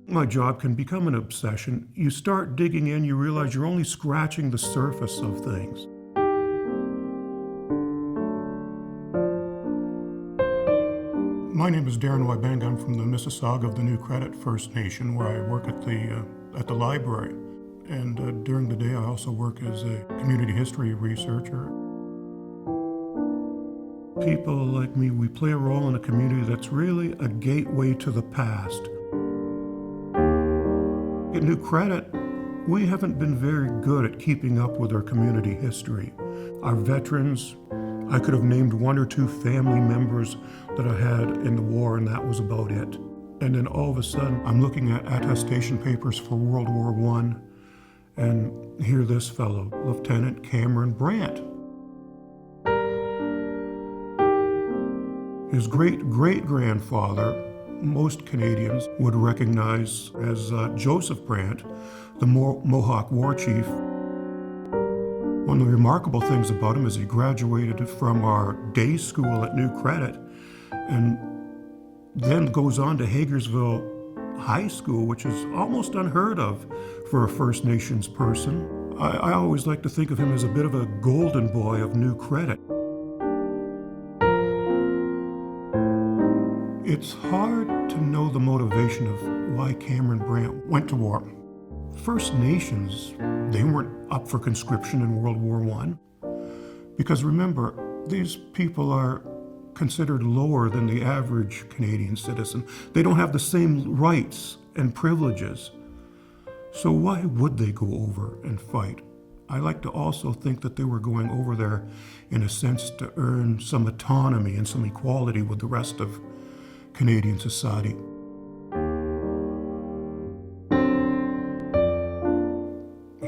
My job can become an obsession. You start digging in, you realize you're only scratching the surface of things. My name is Darin Wybenga. I'm from the Mississaugas of the New Credit First Nation, where I work at the library. And during the day, I also work as a community history researcher. People like me, we play a role in a community that's really a gateway to the past. At New Credit, we haven't been very good at keeping up with our community history. Our veterans, I could have named one or two family members that I had in the war, and that was about it. And then all of a sudden, I'm looking at attestation papers for World War I, and here this fellow, Lieutenant Cameron Brant. His great-great-grandfather, most Canadians would recognize as Joseph Brant, the Mohawk war chief. One of the remarkable things about him is he graduated from our day school at New Credit and then goes on to Hagersville High School, which is almost unheard of for a First Nations person. I always like to think of him as a bit of a golden boy of New Credit. It's hard to know the motivation of why Cameron Brant went to war. First Nations, they weren't up for conscription in World War I. Because remember, these people are considered lower than the average Canadian citizen. They don't have the same rights and privileges. So why would they go over and fight? I like to also think that they were going over there in a sense to earn some autonomy and some equality with the rest of Canadian society.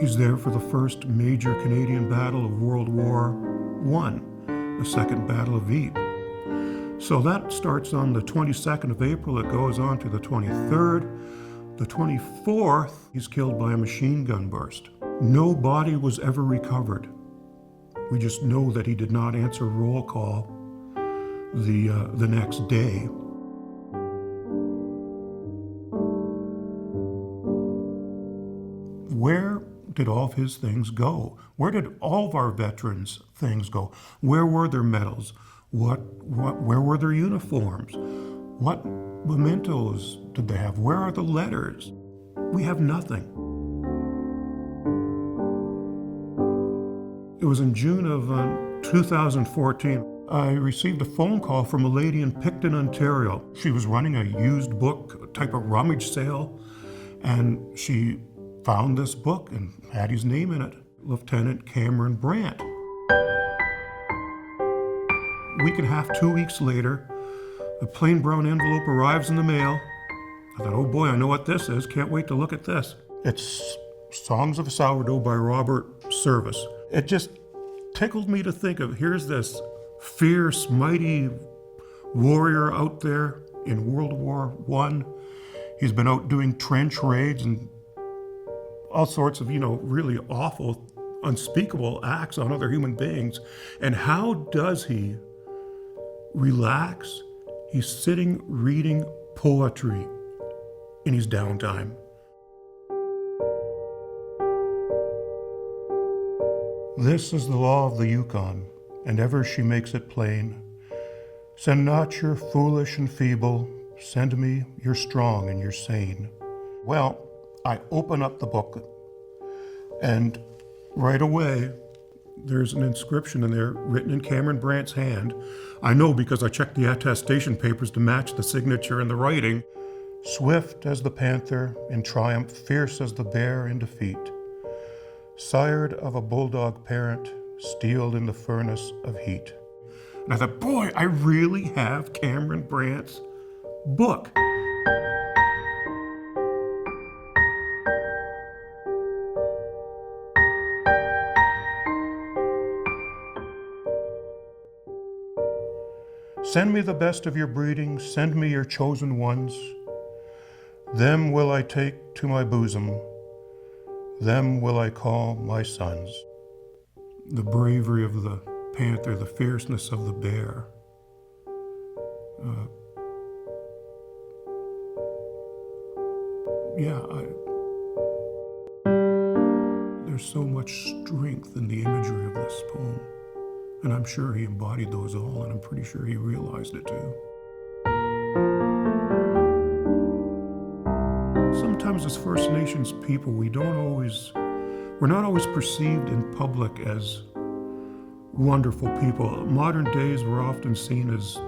He's there for the first major Canadian battle of World War I, the Second Battle of Ypres. So that starts on the 22nd of April, it goes on to the 23rd. The 24th, he's killed by a machine gun burst. No body was ever recovered. We just know that he did not answer roll call the next day. Where did all of his things go? Where did all of our veterans' things go? Where were their medals? Where were their uniforms? What mementos did they have? Where are the letters? We have nothing. It was in June of 2014. I received a phone call from a lady in Picton, Ontario. She was running a used book type of rummage sale, and she found this book and had his name in it, Lieutenant Cameron Brant. A week and a half, 2 weeks later, a plain brown envelope arrives in the mail. I thought, oh boy, I know what this is. Can't wait to look at this. It's Songs of Sourdough by Robert Service. It just tickled me to think of, here's this fierce, mighty warrior out there in World War I. He's been out doing trench raids and all sorts of, really awful, unspeakable acts on other human beings. And how does he relax? He's sitting reading poetry in his downtime. This is the law of the Yukon, and ever she makes it plain. Send not your foolish and feeble, send me your strong and your sane. Well, I open up the book, and right away, there's an inscription in there written in Cameron Brant's hand. I know because I checked the attestation papers to match the signature and the writing. Swift as the panther in triumph, fierce as the bear in defeat. Sired of a bulldog parent, steeled in the furnace of heat. And I thought, boy, I really have Cameron Brant's book. Send me the best of your breeding, send me your chosen ones. Them will I take to my bosom, them will I call my sons. The bravery of the panther, the fierceness of the bear. yeah, there's so much strength in the imagery of this poem. And I'm sure he embodied those all, and I'm pretty sure he realized it too. Sometimes as First Nations people, we're not always perceived in public as wonderful people. Modern days, we're often seen as,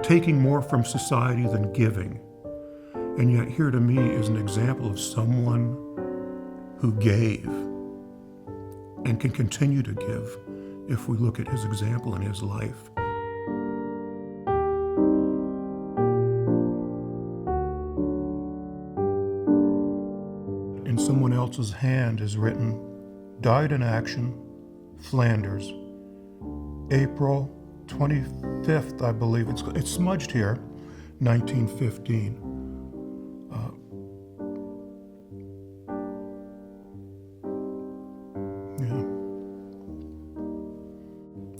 taking more from society than giving. And yet here to me is an example of someone who gave and can continue to give if we look at his example in his life. In someone else's hand is written, "Died in action, Flanders, April 25th, I believe. It's smudged here, 1915.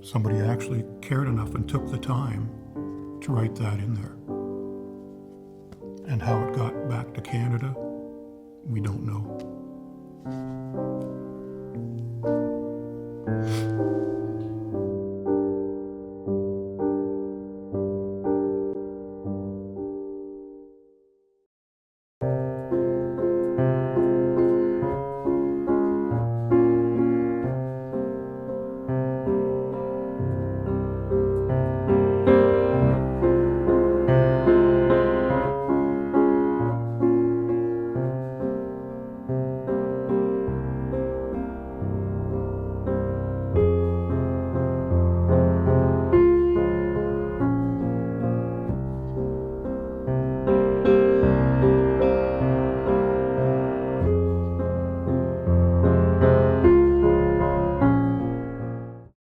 Somebody actually cared enough and took the time to write that in there. And how it got back to Canada, we don't know.